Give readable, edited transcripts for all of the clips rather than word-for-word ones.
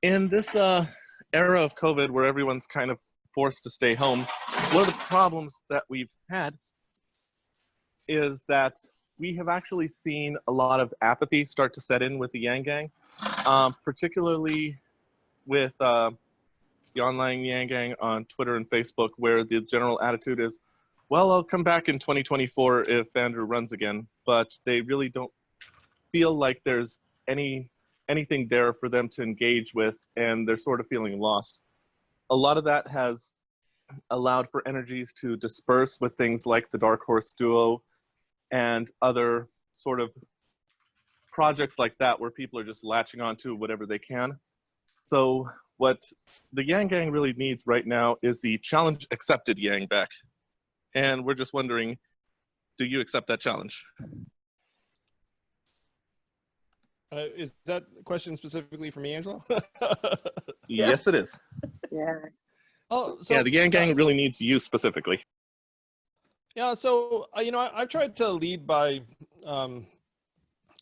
In this era of COVID where everyone's kind of forced to stay home, one of the problems that we've had is that we have actually seen a lot of apathy start to set in with the Yang Gang, particularly with the online Yang Gang on Twitter and Facebook, where the general attitude is, well, I'll come back in 2024 if Andrew runs again, but they really don't feel like there's anything there for them to engage with, and they're sort of feeling lost. A lot of that has allowed for energies to disperse with things like the Dark Horse Duo and other sort of projects like that where people are just latching onto whatever they can. So what the Yang Gang really needs right now is the challenge accepted Yang back. And we're just wondering, do you accept that challenge? Is that question specifically for me, Angela? Yes, it is. Yeah. Oh, so, yeah, the Yang Gang really needs you specifically. Yeah, so, I've tried to lead by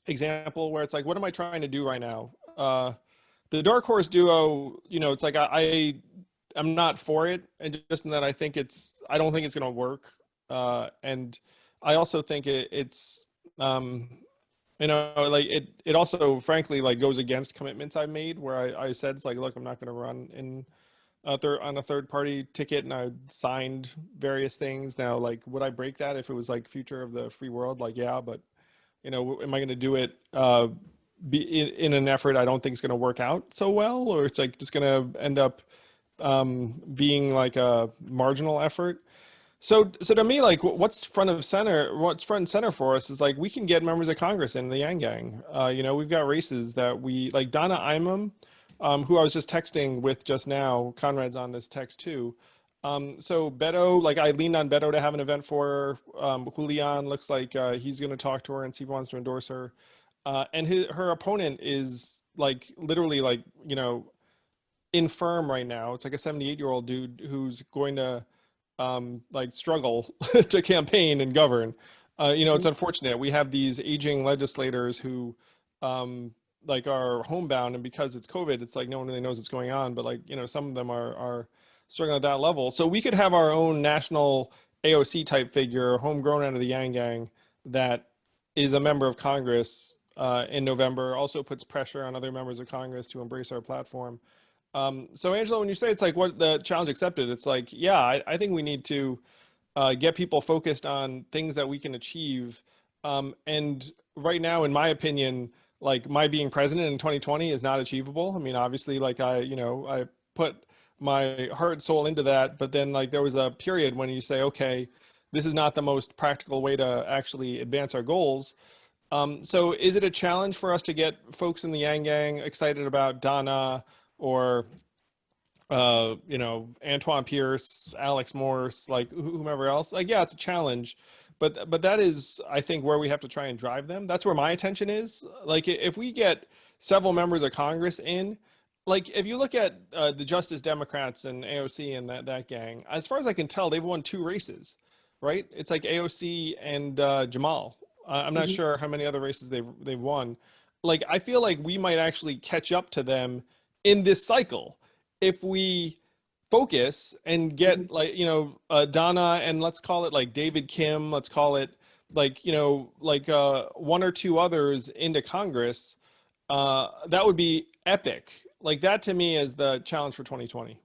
example where it's like, what am I trying to do right now? The Dark Horse Duo, it's like I'm not for it, and just in that I don't think it's going to work. And I also think it's like it also frankly like goes against commitments I made where I said it's like, look, I'm not going to run on a third party ticket, and I signed various things. Now, like, would I break that if it was like future of the free world? Like, yeah, but am I going to do it in an effort I don't think is going to work out so well, or it's like just going to end up being like a marginal effort? So to me, like, what's front and center for us is like, we can get members of Congress in the Yang Gang. We've got races that we like. Donna Imam, who I was just texting with just now. Conrad's on this text too. So Beto, like, I leaned on Beto to have an event for her. Julian looks like he's going to talk to her and see if he wants to endorse her. And her opponent is like literally like, infirm right now. It's like a 78-year-old dude who's going to like struggle to campaign and govern. It's unfortunate. We have these aging legislators who like are homebound, and because it's COVID, it's like no one really knows what's going on, but like, some of them are struggling at that level. So we could have our own national AOC type figure, homegrown out of the Yang Gang, that is a member of Congress in November, also puts pressure on other members of Congress to embrace our platform. So Angela, when you say it's like what the challenge accepted, it's like, yeah, I think we need to get people focused on things that we can achieve. And right now, in my opinion, like, my being president in 2020 is not achievable. I mean, obviously, like, I put my heart and soul into that, but then like there was a period when you say, okay, this is not the most practical way to actually advance our goals. So is it a challenge for us to get folks in the Yang Gang excited about Donna or, Antoine Pierce, Alex Morse, like whomever else? Like, yeah, it's a challenge, but that is, I think, where we have to try and drive them. That's where my attention is. Like, if we get several members of Congress in, like, if you look at the Justice Democrats and AOC and that gang, as far as I can tell, they've won 2 races, right? It's like AOC and Jamal. I'm not sure how many other races they've won. Like, I feel like we might actually catch up to them in this cycle if we focus and get like, Donna, and let's call it like David Kim, let's call it like, like 1 or 2 others into Congress. That would be epic. Like, that to me is the challenge for 2020.